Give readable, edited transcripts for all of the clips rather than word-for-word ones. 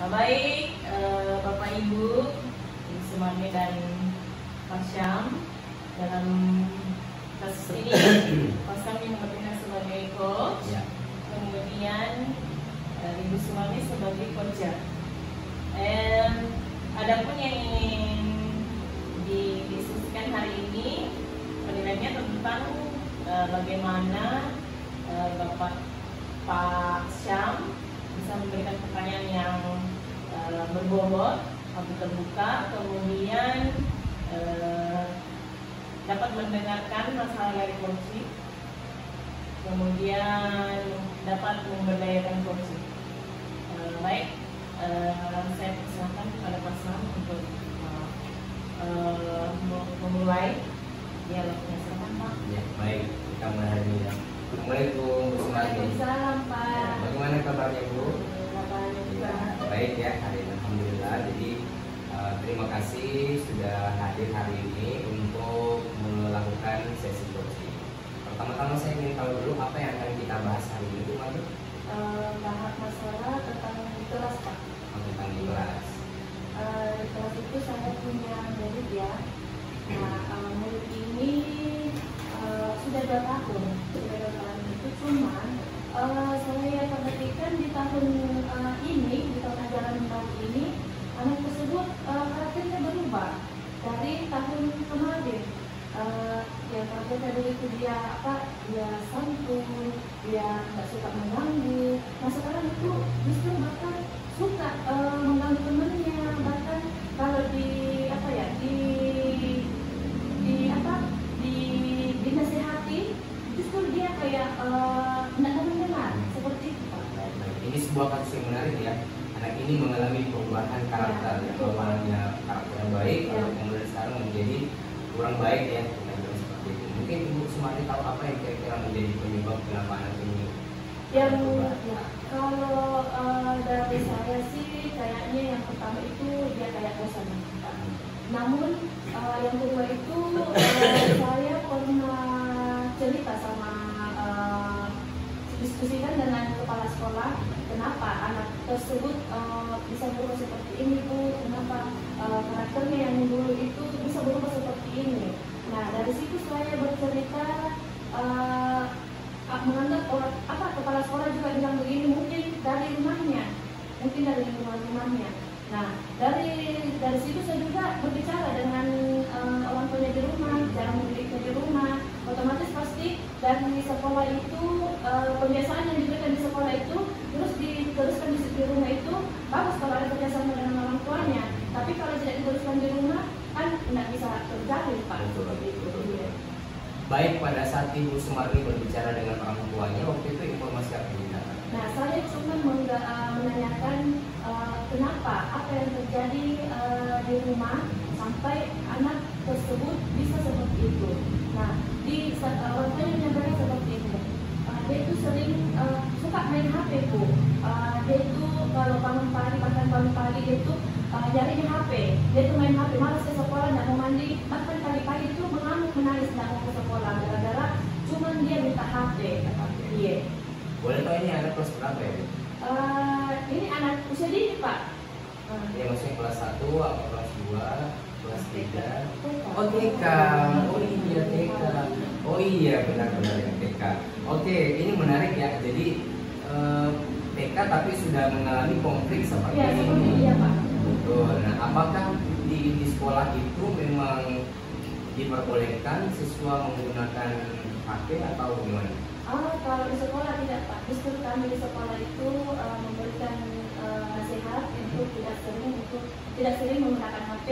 Baik, Bapak Ibu, Sumarni dan Pak Syam, dalam kasus ini Pak Syam dimengertikan sebagai coach, ya. Kemudian Ibu Sumarni sebagai coacher. Adapun yang ingin didiskusikan hari ini penilaiannya tentang bagaimana Bapak Pak Syam bisa memberikan pertanyaan yang berbobot, terbuka, kemudian dapat mendengarkan masalah dari coaching, kemudian dapat memberdayakan coaching. Baik, saya persilakan kepada Pak Syam untuk memulai dialognya. Silakan Pak. Ya, baik, kita mulai hari ini ya. Assalamualaikum, Waalaikumsalam Pak. Bagaimana kabarnya Bu? Kabarnya juga baik ya, hari ini alhamdulillah. Jadi terima kasih sudah hadir hari ini untuk melakukan sesi coaching. Pertama-tama saya ingin tahu dulu apa yang akan kita bahas hari ini Bu Madu? Bahas masalah tentang kelas Pak. Tentang kelas. Di kelas itu saya punya murid ya. Nah, murid ini sudah 2 tahun. Itu cuman saya perhatikan di tahun ini, di tahun ajaran baru ini, anak tersebut karakternya berubah dari tahun kemarin. Yang karakternya dulu itu dia santun, dia nggak suka mengganggu. Nah sekarang itu justru bahkan suka mengganggu temennya, bahkan kalau dinasihati justru dia kayak tidak mendengar, seperti itu Pak. Ini sebuah kasus yang menarik ya. Anak ini mengalami perubahan karakter, ya. Awalnya karakternya baik, lalu kemudian sekarang menjadi kurang baik ya. Seperti itu. Mungkin Ibu Sumarni tahu apa yang kira-kira menjadi penyebab kenapa anak ini berubah? Kalau dari saya sih kayaknya yang pertama itu dia kayak bosan. Namun yang kedua itu saya pernah cerita sama diskusikan dengan kepala sekolah, kenapa anak tersebut bisa berubah seperti ini Bu, kenapa karakternya yang dulu itu bisa berubah seperti ini. Nah dari situ saya bercerita, menganggap kepala sekolah juga bilang begini, mungkin dari rumahnya, mungkin dari lingkungan-rumahnya. Nah dari situ saya juga berbicara dengan orang tuanya di rumah, cara mendidiknya di rumah. Otomatis pasti dari sekolah itu pembiasaan yang diberikan di sekolah itu terus diteruskan di rumah itu bagus kalau ada kerjasama dengan orang tuanya. Tapi kalau tidak diteruskan di rumah kan tidak bisa terjadi Pak. Seperti itu. Baik, pada saat Ibu Sumarni berbicara dengan orang tuanya waktu itu informasi apa yang didapat? Nah saya cuma menanyakan kenapa, apa yang terjadi di rumah sampai anak tersebut bisa seperti itu. Nah orang tuanya menyampaikan seperti itu. Dia itu sering suka main HP Bu. Dia itu kalau bangun pagi dia itu nyarinya HP. Dia itu main HP, malas ke sekolah, nggak mau mandi. Bahkan pagi-pagi itu mengamuk menangis nggak mau ke sekolah gara-gara cuman dia minta HP. Iya. Boleh tahu ini anak kelas berapa ya? Ini anak usia dini Pak. Ya maksudnya kelas 1 atau kelas 2, kelas 3? Oh TK, oh iya TK. Oh iya benar-benar ya TK. Oke, ini menarik ya. Jadi TK tapi sudah mengalami konflik seperti ya, ini. Iya Pak. Betul. Nah, apakah di sekolah itu memang diperbolehkan siswa menggunakan HP atau gimana? Kalau di sekolah tidak Pak. Justru kami di sekolah itu memberikan nasihat untuk tidak sering menggunakan HP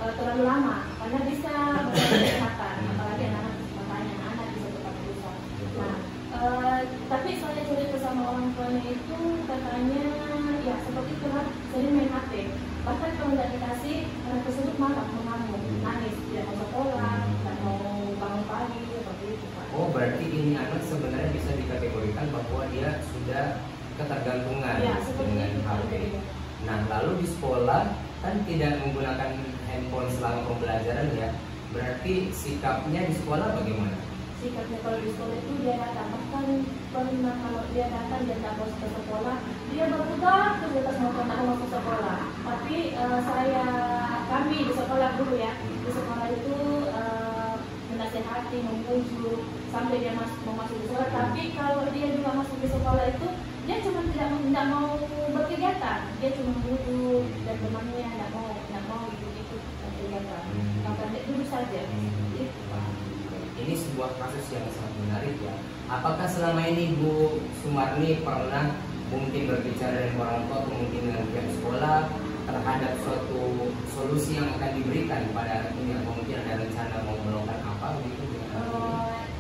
terlalu lama karena bisa mengganggu kesehatan, apalagi anak-anak anak bisa tetap rusak. Nah, tapi saya cerita sama orang tuanya itu katanya ya seperti itu lah, sering main HP. Bahkan kalau nggak dikasih anak tersebut malah mengamuk, nangis, tidak mau sekolah, tidak mau bangun pagi, seperti itu Pak. Oh berarti ini anak sebenarnya bisa dikategorikan bahwa dia sudah ketergantungan ya, dengan HP. Nah lalu di sekolah kan tidak menggunakan handphone selama pembelajaran ya. Berarti sikapnya di sekolah bagaimana? Sikapnya kalau di sekolah itu dia datang, bahkan pernah kalau dia datang dia tak mau ke sekolah, dia berputar ke atas motor, tak mau masuk sekolah. kami di sekolah dulu ya, di sekolah itu menasehati, membujuk sampai dia mau masuk di sekolah. Tapi kalau dia juga masuk di sekolah itu dia cuma tidak mau berkegiatan, dia cuma duduk dan temannya tidak mau ikut kegiatan, maka dia duduk saja. Ini sebuah kasus yang sangat menarik ya. Apakah selama ini Bu Sumarni pernah mungkin berbicara dengan orang tua atau mungkin dengan pihak sekolah terhadap suatu solusi yang akan diberikan pada anak ini, atau mungkin ada rencana mau melakukan apa begitu?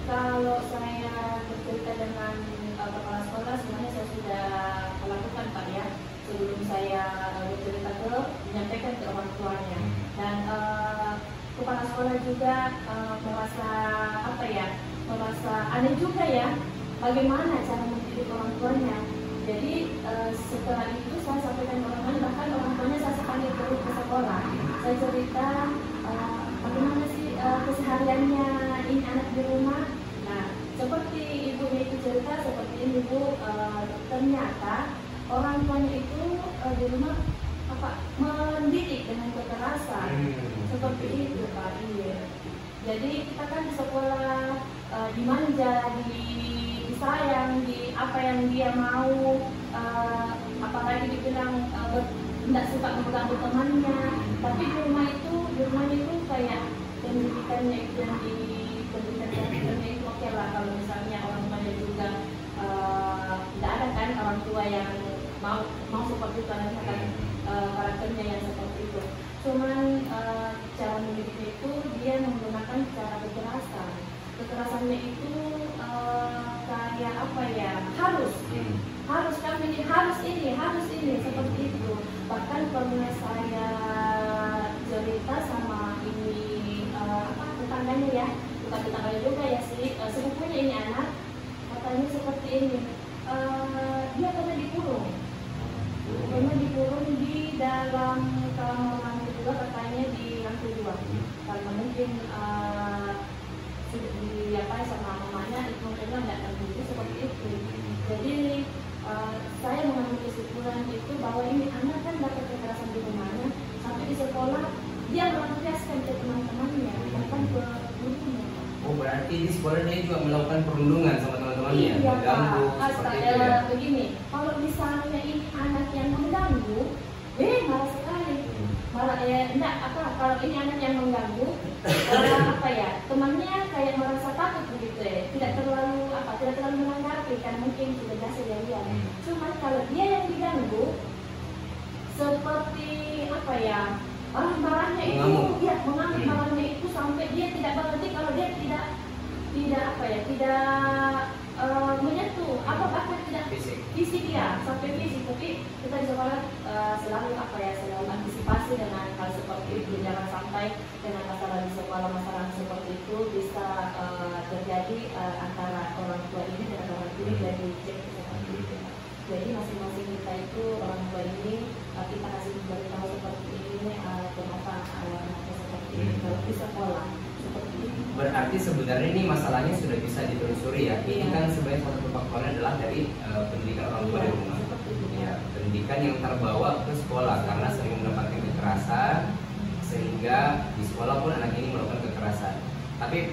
Kalau saya bercerita dengan kepala sekolah, sebenarnya saya sudah melakukan Pak ya, sebelum saya bercerita menyampaikan ke orang tuanya, dan kepala sekolah juga merasa merasa aneh juga ya, bagaimana cara mendidik orang tuanya. Jadi setelah itu saya sampaikan ke orang tuanya, bahkan orang tuanya saya panggil terus ke sekolah. Saya cerita bagaimana sih kesehariannya ini anak di rumah. Nah, seperti ibunya itu cerita seperti ini Bu, ternyata orang tuanya itu di rumah mendidik dengan kekerasan, seperti itu Pak. Iya. Jadi kita kan di sekolah dimanja, disayang, di apa yang dia mau, apalagi dibilang tidak suka mengganggu temannya. Tapi di rumahnya itu kayak pendidikannya itu yang pendidikannya itu oke lah. Kalau misalnya orang tuanya juga tidak ada kan orang tua yang mau seperti itu, anaknya kan karakternya yang seperti itu. Cuman cara mendidiknya itu dia menggunakan cara kekerasan. Kekerasannya itu kayak apa ya? Harus kami harus ini seperti itu. Bahkan pernah saya cerita sama ini tetangganya ya, bukan tetangganya juga ya sih, sepupunya ini anak, katanya seperti ini. Dia pernah dikurung di dalam kamar mandi juga, katanya di lantai 2, karena mungkin sama mamanya itu mungkin tidak terjadi seperti itu. Jadi saya mengambil kesimpulan itu bahwa ini anak kan dapat kekerasan di rumahnya, sampai di sekolah dia melampiaskan ke teman-temannya, bahkan ke gurunya. Oh, berarti di sekolah dia juga melakukan perundungan sama teman-temannya? Iya Pak. Begini, kalau misalnya ini anak yang mengganggu, marah sekali. Malah kalau ini anak yang mengganggu, temannya kayak merasa takut begitu ya, tidak terlalu menanggapi, kan mungkin sudah biasa dia lihat. Cuma kalau dia yang diganggu, seperti barang-barangnya itu dia mengambil barangnya itu sampai dia tidak mengerti kalau dia tidak menyentuh bahkan tidak fisik dia sampai fisik. Tapi kita di sekolah selalu antisipasi dengan hal seperti itu, jangan sampai dengan masalah di sekolah seperti itu bisa terjadi antara orang tua ini dengan orang tua dari cek seperti itu. Jadi masing-masing kita itu orang tua ini kita kasih beritahu seperti ini kenapa anaknya seperti ini kalau di sekolah seperti ini. Berarti sebenarnya ini masalahnya sudah bisa ditelusuri ya. Ini kan sebenarnya satu faktornya adalah dari pendidikan orang tua di rumah. Ya, pendidikan yang terbawa ke sekolah karena sering mendapatkan kekerasan, sehingga di sekolah pun anak ini melakukan kekerasan. Tapi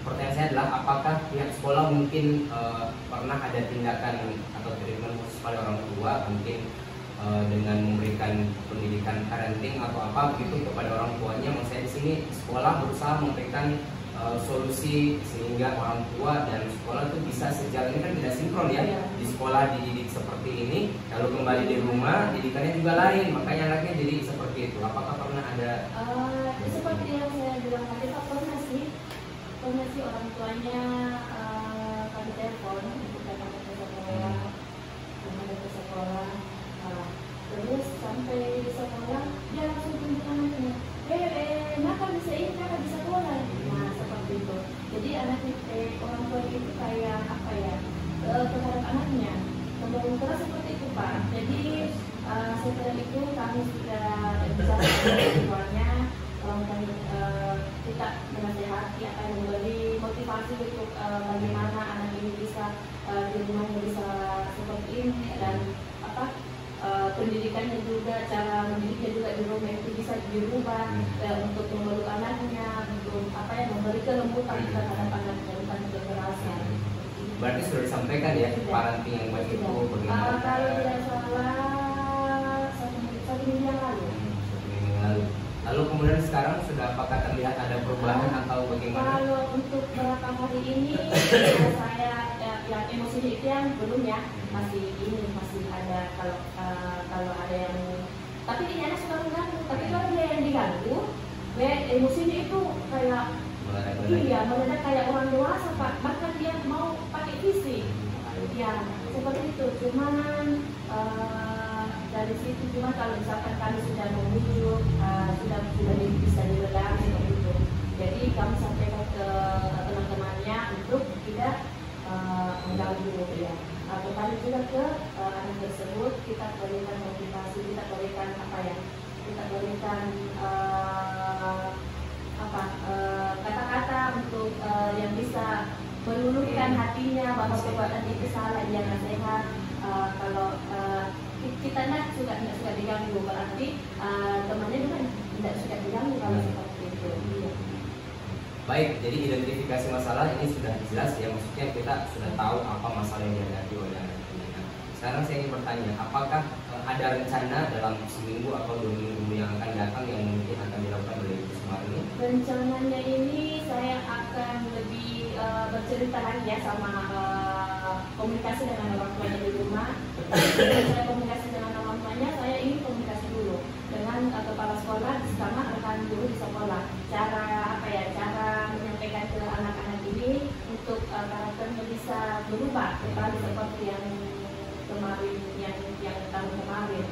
pertanyaan saya adalah apakah pihak sekolah mungkin pernah ada tindakan atau treatment khusus pada orang tua, mungkin dengan memberikan pendidikan parenting atau apa begitu kepada orang tuanya. Maksudnya di sini sekolah berusaha memberikan solusi sehingga orang tua dan sekolah itu bisa sejalan. Ini kan tidak sinkron ya. Di sekolah dididik seperti ini, lalu kembali di rumah didikannya juga lain, makanya anaknya jadi seperti itu. Apakah pernah ada? Seperti yang saya bilang tadi, pernah sih orang tuanya kami telepon untuk datang ke sekolah, terus sampai di sekolah dia langsung tunjuk anaknya, kenapa bisa ini, kenapa bisa sekolah. Nah seperti itu. Jadi anaknya orang tua itu kayak terhadap anaknya mendorong keras seperti itu Pak. Jadi setelah itu kami sudah bisa semuanya, kita menasehati akan memberi motivasi untuk bagaimana anak ini bisa di rumahnya bisa seperti ini, dan pendidikannya juga, cara mendidiknya juga di rumah dirubah untuk memeluk anaknya, untuk apa ya, memberi kelembutan terhadap anaknya, bukan kekerasan. Berarti sudah disampaikan ya parenting yang baik itu bagaimana? Kalau tidak salah 1 minggu yang lalu. 1 minggu yang lalu. Lalu kemudian sekarang sudah apakah terlihat ada perubahan atau bagaimana? Kalau untuk beberapa hari ini saya yang emosinya itu yang belum ya, masih ada kalau ada yang, tapi ini anak suka mengganggu. Tapi kalau dia yang diganggu, emosinya itu kayak meledak kayak orang dewasa Pak, bahkan dia mau pakai fisik. Ya seperti itu. Cuman dari situ, cuma kalau misalkan kami sudah memujuk, sudah bisa diredam seperti itu. Jadi kami sampaikan ke teman-temannya untuk tidak mengganggu ya. Kembali juga ke anak tersebut, kita berikan motivasi, kita berikan apa ya, kita berikan kata-kata untuk yang bisa meluluhkan hatinya bahwa perbuatan itu salah, dia nasihat. Kalau kita nggak suka diganggu, berarti temannya juga tidak suka diganggu kalau seperti itu. Iya. Baik, jadi identifikasi masalah ini sudah jelas ya, maksudnya kita sudah tahu apa masalah yang dihadapi oleh anak ini. Sekarang saya ingin bertanya, apakah ada rencana dalam seminggu atau 2 minggu yang akan datang yang mungkin akan dilakukan oleh Ibu Sumarni? Rencananya ini saya akan lebih bercerita lagi ya, sama komunikasi dengan orang tuanya di rumah. Saya komunikasi dengan orang tuanya, saya ingin komunikasi dulu dengan kepala sekolah sama rekan guru di sekolah. Cara menyampaikan ke anak-anak ini untuk karakternya bisa berubah kembali seperti yang kemarin, yang tahun kemarin.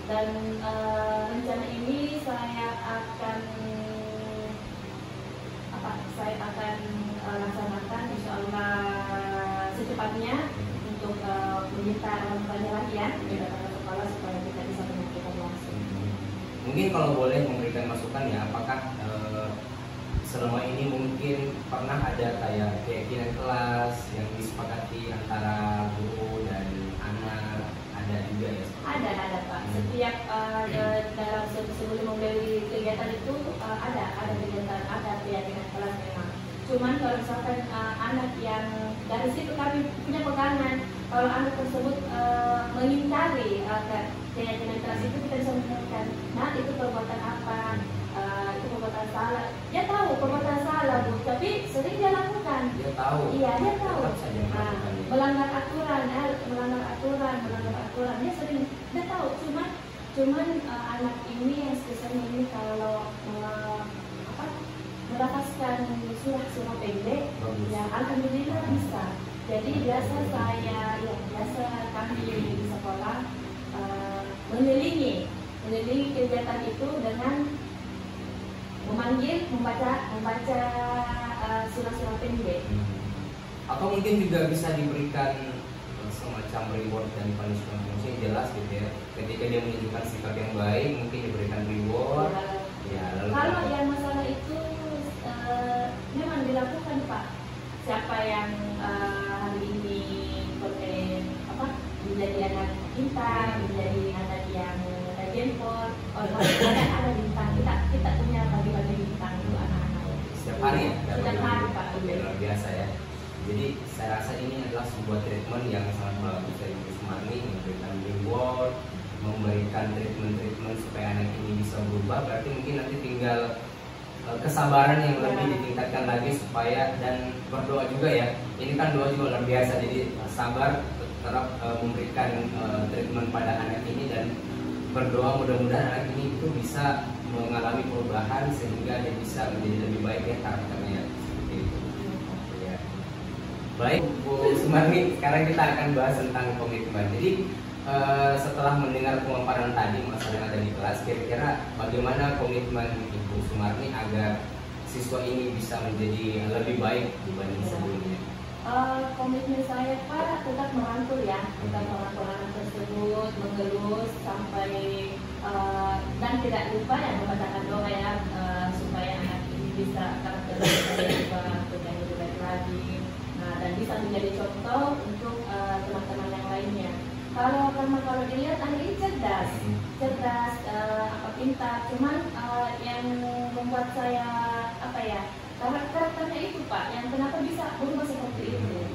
Dan rencana ini saya akan laksanakan insya Allah secepatnya untuk meminta orang tuanya lagi ya, datang ke sekolah supaya kita bisa menyampaikan langsung. Mungkin kalau boleh memberikan masukan ya, apakah selama ini mungkin pernah ada kayak keyakinan kelas yang disepakati antara guru dan anak, ada juga ya? Ada Pak. Setiap dalam sebelum membeli kegiatan itu ada kegiatan, ada keyakinan kelas memang. Cuman kalau misalkan anak yang dari situ kami punya pegangan, kalau anak tersebut mengingkari keyakinan kelas itu, kita bisa mengingatkan, nah itu perbuatan apa, itu perbuatan salah. Dia tahu perbuatan salah Bu, tapi sering dia lakukan. Dia tahu. Iya, dia tahu. Melanggar aturan, dia sering, dia tahu. Cuman anak ini yang spesialnya ini kalau mendapatkan surat pendek, ya alhamdulillah bisa. Jadi biasa kami di sekolah mengelilingi kegiatan itu dengan membaca surat-surat pendek. Atau mungkin juga bisa diberikan semacam reward dan punishment, maksudnya jelas gitu ya. Ketika dia menunjukkan sikap yang baik, mungkin diberikan reward. Ya, kalau yang masalah itu memang dilakukan Pak. Siapa yang hari ini menjadi anak pintar, menjadi anak yang jempol, ada bintang. Kita punya bagi-bagi bintang itu anak-anak. Setiap hari ya? Setiap hari Pak. Luar biasa ya. Jadi saya rasa ini adalah sebuah treatment yang sangat bagus dari Ibu Sumarni, memberikan reward, memberikan treatment supaya anak ini bisa berubah. Berarti mungkin nanti tinggal kesabaran yang lebih ditingkatkan lagi supaya, dan berdoa juga ya. Ini kan doa juga luar biasa. Jadi sabar, tetap memberikan treatment pada anak ini dan berdoa mudah-mudahan anak ini itu bisa mengalami perubahan sehingga dia bisa menjadi lebih baik ya karakternya. Seperti itu. Ya. Baik Bu Sumarni, sekarang kita akan bahas tentang komitmen. Jadi setelah mendengar pemaparan tadi masalah yang ada di kelas, kira-kira bagaimana komitmen Ibu Sumarni agar siswa ini bisa menjadi lebih baik dibanding sebelumnya? Komitmen saya Pak tetap merangkul ya, tetap merangkul anak tersebut, mengelus sampai dan tidak lupa ya membacakan doa ya, supaya anak ini bisa karakternya lebih baik lagi, dan bisa menjadi contoh untuk teman-teman yang lainnya. Kalau dilihat anak ini cerdas, bisa, cuman yang membuat saya apa ya, karakternya itu Pak, yang kenapa bisa berubah seperti itu.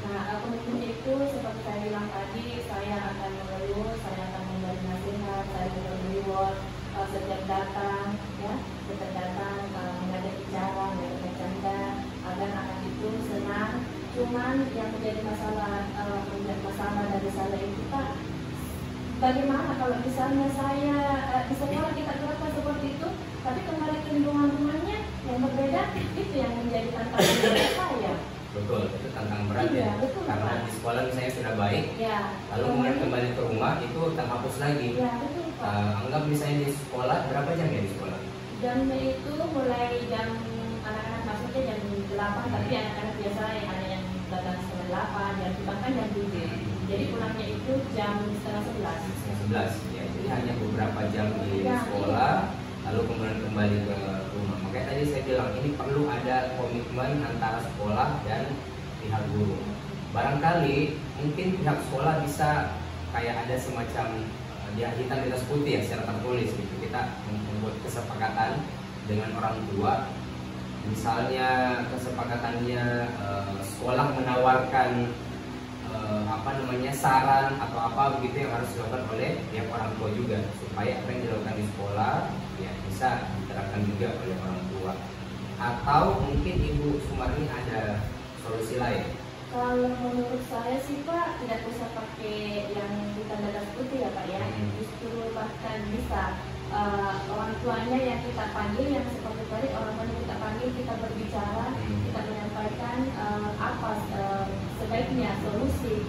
Nah, komitmen itu seperti saya bilang tadi, saya akan mengeluh, saya akan memberi nasihat, saya akan reward setiap datang, ya, setiap datang mengajak bicara, mengajak bercanda, agar anak itu senang. Cuman yang menjadi masalah dari saya itu Pak, bagaimana kalau misalnya saya di sekolah kita terapkan seperti itu, tapi kembali ke lingkungan rumahnya yang berbeda, itu yang menjadi tantangan bagi saya. Betul, itu tantangan berat ya. Betul, karena Pak. di sekolah misalnya sudah baik, Ya, lalu kemudian kembali ke rumah itu terhapus lagi. Ya, betul Pak. Anggap misalnya di sekolah berapa jam ya di sekolah? Jamnya itu mulai jam anak-anak masuknya jam 8, tapi anak-anak biasa yang ada yang datang setengah 8, jam bahkan jam 7. Jadi pulangnya itu jam setengah 11. Setengah 11 ya. Jadi hanya beberapa jam di Ya, sekolah, lalu kemudian kembali ke rumah. Makanya tadi saya bilang ini perlu ada komitmen antara sekolah dan pihak guru. Barangkali mungkin pihak sekolah bisa kayak ada semacam dia hitam di atas putih ya, secara tertulis gitu. Kita membuat kesepakatan dengan orang tua, misalnya kesepakatannya sekolah menawarkan saran atau apa begitu yang harus dilakukan oleh pihak orang tua juga, supaya apa yang dilakukan di sekolah ya bisa diterapkan juga oleh orang tua. Atau mungkin Ibu Sumarni ada solusi lain? Kalau menurut saya sih Pak, tidak usah pakai yang hitam di atas putih ya Pak ya. Justru bahkan bisa orang tuanya yang kita panggil, yang seperti tadi orang tuanya kita panggil, kita berbicara, kita menyampaikan apa sebaiknya solusi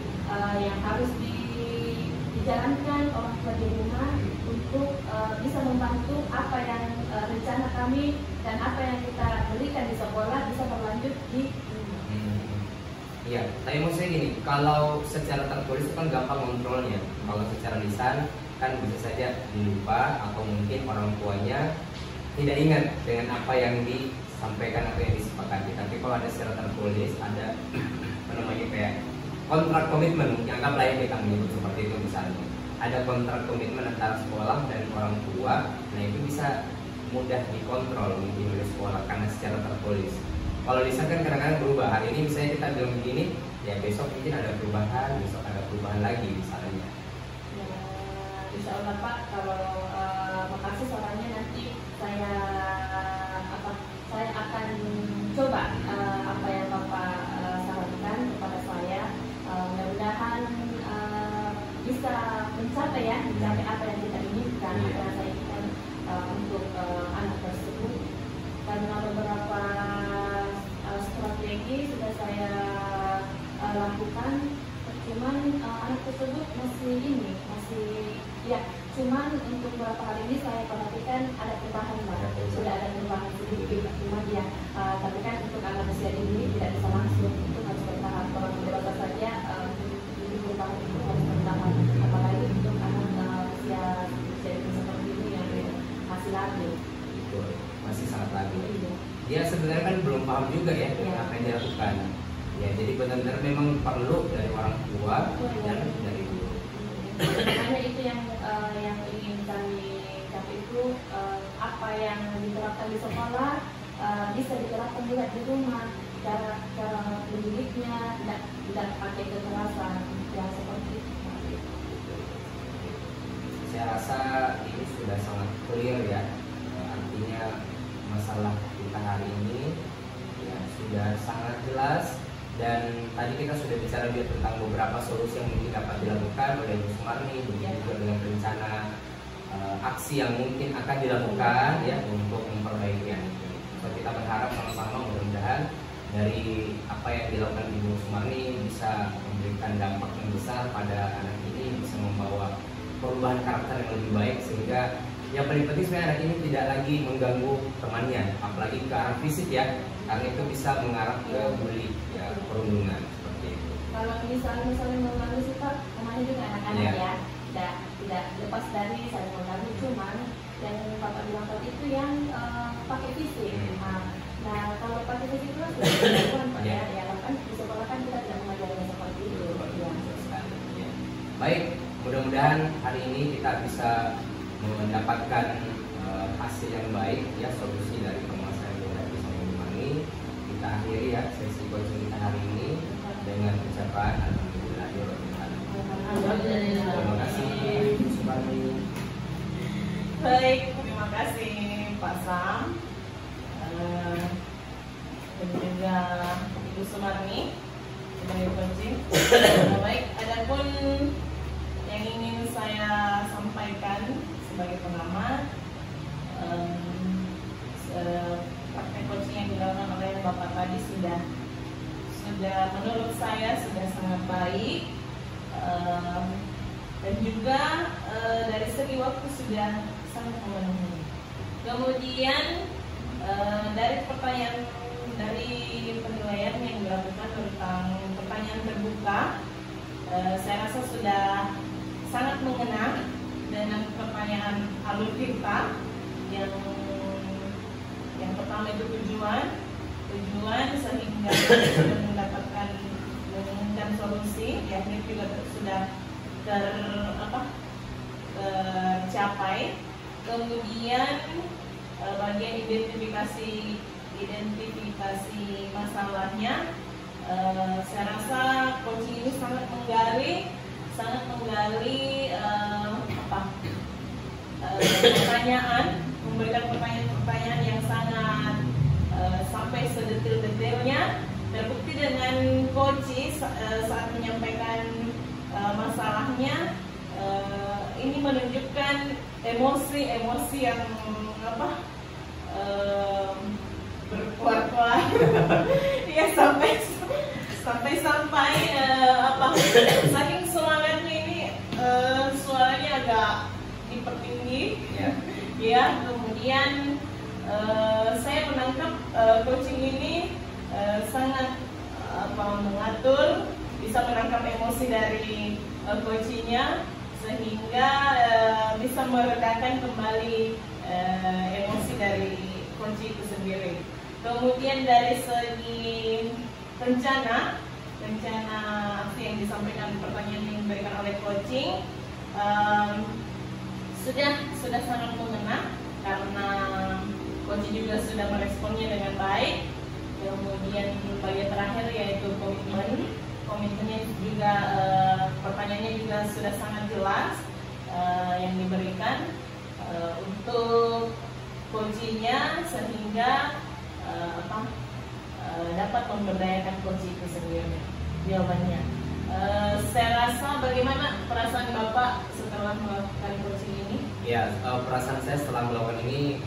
yang harus dijalankan orang tua di rumah untuk bisa membantu apa yang rencana kami dan apa yang kita berikan di sekolah bisa berlanjut di rumah. Iya, tapi maksudnya gini, kalau secara tertulis itu kan gampang kontrolnya. Kalau secara lisan kan bisa saja dilupa atau mungkin orang tuanya tidak ingat dengan apa yang disampaikan atau yang disepakati. Tapi kalau ada secara tertulis, ada kayak kontrak komitmen, mungkin anggaplah ya kita menyebut seperti itu misalnya. Ada kontrak komitmen antara sekolah dan orang tua, nah itu bisa mudah dikontrol mungkin oleh sekolah karena secara tertulis. Kalau lisan kan kadang-kadang berubah. Hari ini misalnya kita bilang begini, ya besok mungkin ada perubahan, besok ada perubahan lagi misalnya. Ya, insya Allah Pak, kalau makasih sarannya, nanti saya akan coba apa yang Bapak sarankan kepada saya. Mudah-mudahan bisa mencapai apa yang kita inginkan, apa yang saya inginkan untuk anak tersebut. Karena beberapa strategi sudah saya lakukan, cuman anak tersebut cuman untuk beberapa hari ini saya perhatikan ada perubahan Pak, sudah ada perubahan sedikit, cuma dia tapi kan untuk anak usia ini tidak bisa langsung, itu harus bertahap. Kalau dewasa saja perubahan itu harus bertahap, apalagi untuk anak usia seperti ini yang masih labil. Masih sangat labil. Dia sebenarnya kan belum paham juga ya apa yang dilakukan. Ya, jadi benar-benar memang perlu dari orang tua dan dari guru. Makanya itu yang ingin kami capai itu, apa yang diterapkan di sekolah bisa diterapkan juga di rumah. Cara mendidiknya tidak pakai kekerasan yang seperti itu. Saya rasa ini sudah sangat clear ya. Artinya masalah kita hari ini ya sudah sangat jelas, dan tadi kita sudah bicara juga tentang beberapa solusi yang mungkin dapat dilakukan oleh Ibu Sumarni, begitu juga dengan rencana aksi yang mungkin akan dilakukan ya untuk memperbaikinya. So, kita berharap sama-sama mudah-mudahan dari apa yang dilakukan Ibu Sumarni bisa memberikan dampak yang besar pada anak ini, bisa membawa perubahan karakter yang lebih baik, sehingga yang paling penting sebenarnya anak ini tidak lagi mengganggu temannya, apalagi ke arah fisik ya, karena itu bisa mengarah ke bully ya, perundungan seperti itu. Kalau misalnya mengganggu sih Pak, temannya juga anak-anak ya, tidak lepas dari saling mengganggu, cuman yang Bapak bilang tadi itu yang pakai fisik. Nah kalau pakai fisik itu kan sudah dilakukan Pak ya, kan di sekolah kan kita tidak mengajarkan seperti itu. Baik, mudah-mudahan hari ini kita bisa mendapatkan hasil yang baik ya, solusi dari permasalahan yang ada bersama Ibu Marni. Kita akhiri ya sesi coaching kita hari ini dengan ucapan alhamdulillahirobbilalamin. Terima kasih Ibu Sumarni. Baik, terima kasih Pak Sam dan juga Ibu Sumarni sebagai coaching. Baik, adapun yang ingin saya sampaikan sebagai pengamat, praktek coaching yang dilakukan oleh Bapak tadi sudah menurut saya sudah sangat baik, dan juga dari segi waktu sudah sangat memenuhi. Kemudian dari penilaian yang dilakukan tentang pertanyaan terbuka, saya rasa sudah sangat mengena dengan pertanyaan alur kita yang pertama itu tujuan sehingga sudah menemukan solusi, ya ini juga sudah tercapai. Kemudian bagian identifikasi masalahnya, saya rasa coaching ini sangat menggali memberikan pertanyaan yang sangat sampai sedetil-detilnya. Terbukti dengan coach saat menyampaikan masalahnya, ini menunjukkan emosi yang berkuat-kuat. Ya sampai saking semangatnya ini, suaranya agak dipertinggi. Ya, kemudian saya menangkap coaching ini sangat mengatur, bisa menangkap emosi dari coachingnya sehingga bisa meredakan kembali emosi dari coach itu sendiri. Kemudian dari segi rencana aksi yang disampaikan, pertanyaan yang diberikan oleh coaching, sudah sangat mengena karena coaching juga sudah meresponnya dengan baik. Kemudian bagian terakhir yaitu komitmennya juga, pertanyaannya juga sudah sangat jelas yang diberikan untuk coachingnya sehingga dapat memberdayakan coach itu sendiri. Jawabannya, saya rasa bagaimana perasaan Bapak setelah melakukan coaching ini? Ya, perasaan saya setelah melakukan ini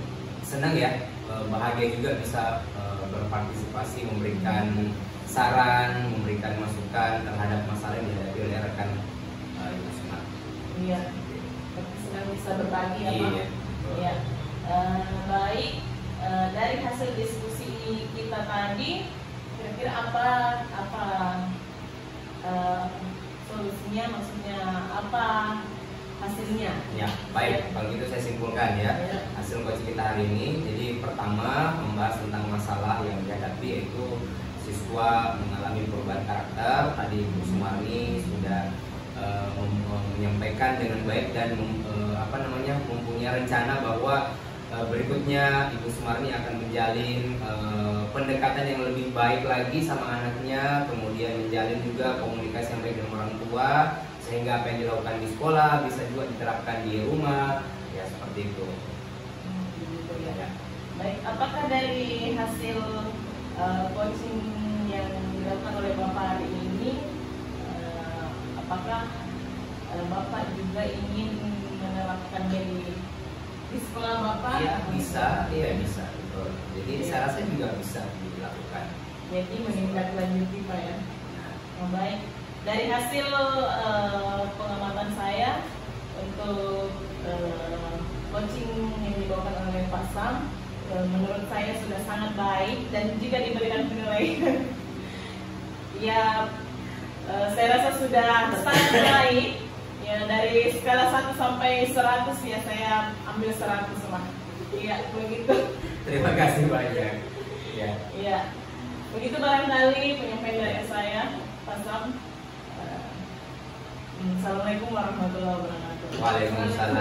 senang ya, bahagia juga bisa berpartisipasi, memberikan saran, memberikan masukan terhadap masalah yang dihadapi oleh rekan Ibu Sumarni. Iya, senang bisa berbagi ya Pak. Iya. Baik, dari hasil diskusi kita tadi, kira-kira apa solusinya, maksudnya apa hasilnya? Ya, baik. Kalau gitu saya simpulkan ya, hasil coaching kita hari ini. Jadi pertama membahas tentang masalah yang dihadapi, yaitu siswa mengalami perubahan karakter. Tadi Ibu Sumarni sudah menyampaikan dengan baik dan mempunyai rencana bahwa berikutnya Ibu Sumarni akan menjalin pendekatan yang lebih baik lagi sama anaknya, kemudian menjalin juga komunikasi yang baik dengan orang tua, sehingga apa yang dilakukan di sekolah bisa juga diterapkan di rumah, ya seperti itu. Ya. Baik, apakah dari hasil coaching yang dilakukan oleh Bapak hari ini, apakah Bapak juga ingin menerapkannya di sekolah Bapak? Iya bisa, betul. Jadi saya rasa juga bisa dilakukan. Jadi menindaklanjuti Pak ya. Nah, baik. Dari hasil pengamatan saya untuk coaching yang dibawakan oleh Pak Sam, menurut saya sudah sangat baik dan jika diberikan penilaian, ya saya rasa sudah sangat baik. Ya, dari skala 1 sampai 100 ya saya ambil 100 lah. Iya, begitu. Terima kasih banyak. Ya. Iya. Begitu barangkali penyampaian dari saya, Pak Sam. Assalamualaikum warahmatullahi wabarakatuh. Waalaikumsalam